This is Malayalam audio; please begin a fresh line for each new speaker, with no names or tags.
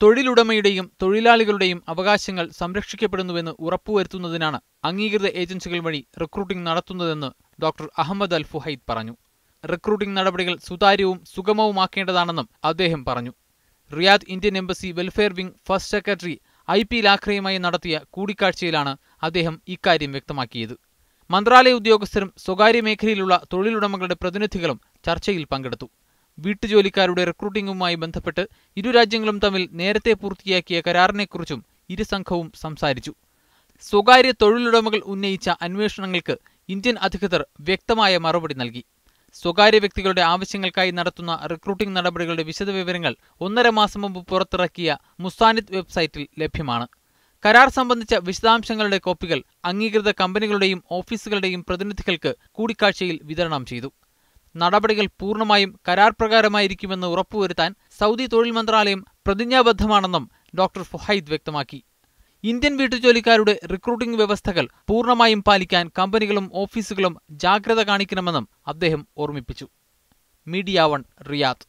തൊഴിലുടമയുടെയും തൊഴിലാളികളുടെയും അവകാശങ്ങൾ സംരക്ഷിക്കപ്പെടുന്നുവെന്ന് ഉറപ്പുവരുത്തുന്നതിനാണ് അംഗീകൃത ഏജൻസികൾ വഴി റിക്രൂട്ടിംഗ് നടത്തുന്നതെന്ന് ഡോക്ടർ അഹമ്മദ് അൽ ഫുഹൈദ് പറഞ്ഞു. റിക്രൂട്ടിംഗ് നടപടികൾ സുതാര്യവും സുഗമവുമാക്കേണ്ടതാണെന്നും അദ്ദേഹം പറഞ്ഞു. Riyadh Indian embassy welfare wing first secretary IP ലാഖ്രയുമായി നടത്തിയ കൂടിക്കാഴ്ചയിലാണ് അദ്ദേഹം ഇക്കാര്യം വ്യക്തമാക്കിയത്. മന്ത്രാലയ ഉദ്യോഗസ്ഥരും സ്വകാര്യ മേഖലയിലുള്ള തൊഴിലുടമകളുടെ പ്രതിനിധികളും ചർച്ചയിൽ പങ്കെടുത്തു. വീട്ടുജോലിക്കാരുടെ റിക്രൂട്ടിംഗുമായി ബന്ധപ്പെട്ട് ഇരു രാജ്യങ്ങളും തമ്മിൽ നേരത്തെ പൂർത്തിയാക്കിയ കരാറിനെക്കുറിച്ചും ഇരു സംഘവും സംസാരിച്ചു. സ്വകാര്യ തൊഴിലുടമകൾ ഉന്നയിച്ച അന്വേഷണങ്ങൾക്ക് ഇന്ത്യൻ അധികൃതർ വ്യക്തമായ മറുപടി നൽകി. സ്വകാര്യ വ്യക്തികളുടെ ആവശ്യങ്ങൾക്കായി നടത്തുന്ന റിക്രൂട്ടിംഗ് നടപടികളുടെ വിശദവിവരങ്ങൾ 1.5 മാസം മുമ്പ് പുറത്തിറക്കിയ മുസാനിദ് വെബ്സൈറ്റിൽ ലഭ്യമാണ്. കരാർ സംബന്ധിച്ച വിശദാംശങ്ങളുടെ കോപ്പികൾ അംഗീകൃത കമ്പനികളുടെയും ഓഫീസുകളുടെയും പ്രതിനിധികൾക്ക് കൂടിക്കാഴ്ചയിൽ വിതരണം ചെയ്തു. നടപടികൾ പൂർണ്ണമായും കരാർ പ്രകാരമായിരിക്കുമെന്ന് ഉറപ്പുവരുത്താൻ സൗദി തൊഴിൽ മന്ത്രാലയം പ്രതിജ്ഞാബദ്ധമാണെന്നും ഡോക്ടർ ഫുഹൈദ് വ്യക്തമാക്കി. ഇന്ത്യൻ വീട്ടുജോലിക്കാരുടെ റിക്രൂട്ടിംഗ് വ്യവസ്ഥകൾ പൂർണ്ണമായും പാലിക്കാൻ കമ്പനികളും ഓഫീസുകളും ജാഗ്രത കാണിക്കണമെന്നും അദ്ദേഹം ഓർമ്മിപ്പിച്ചു. Media 1 Riyadh.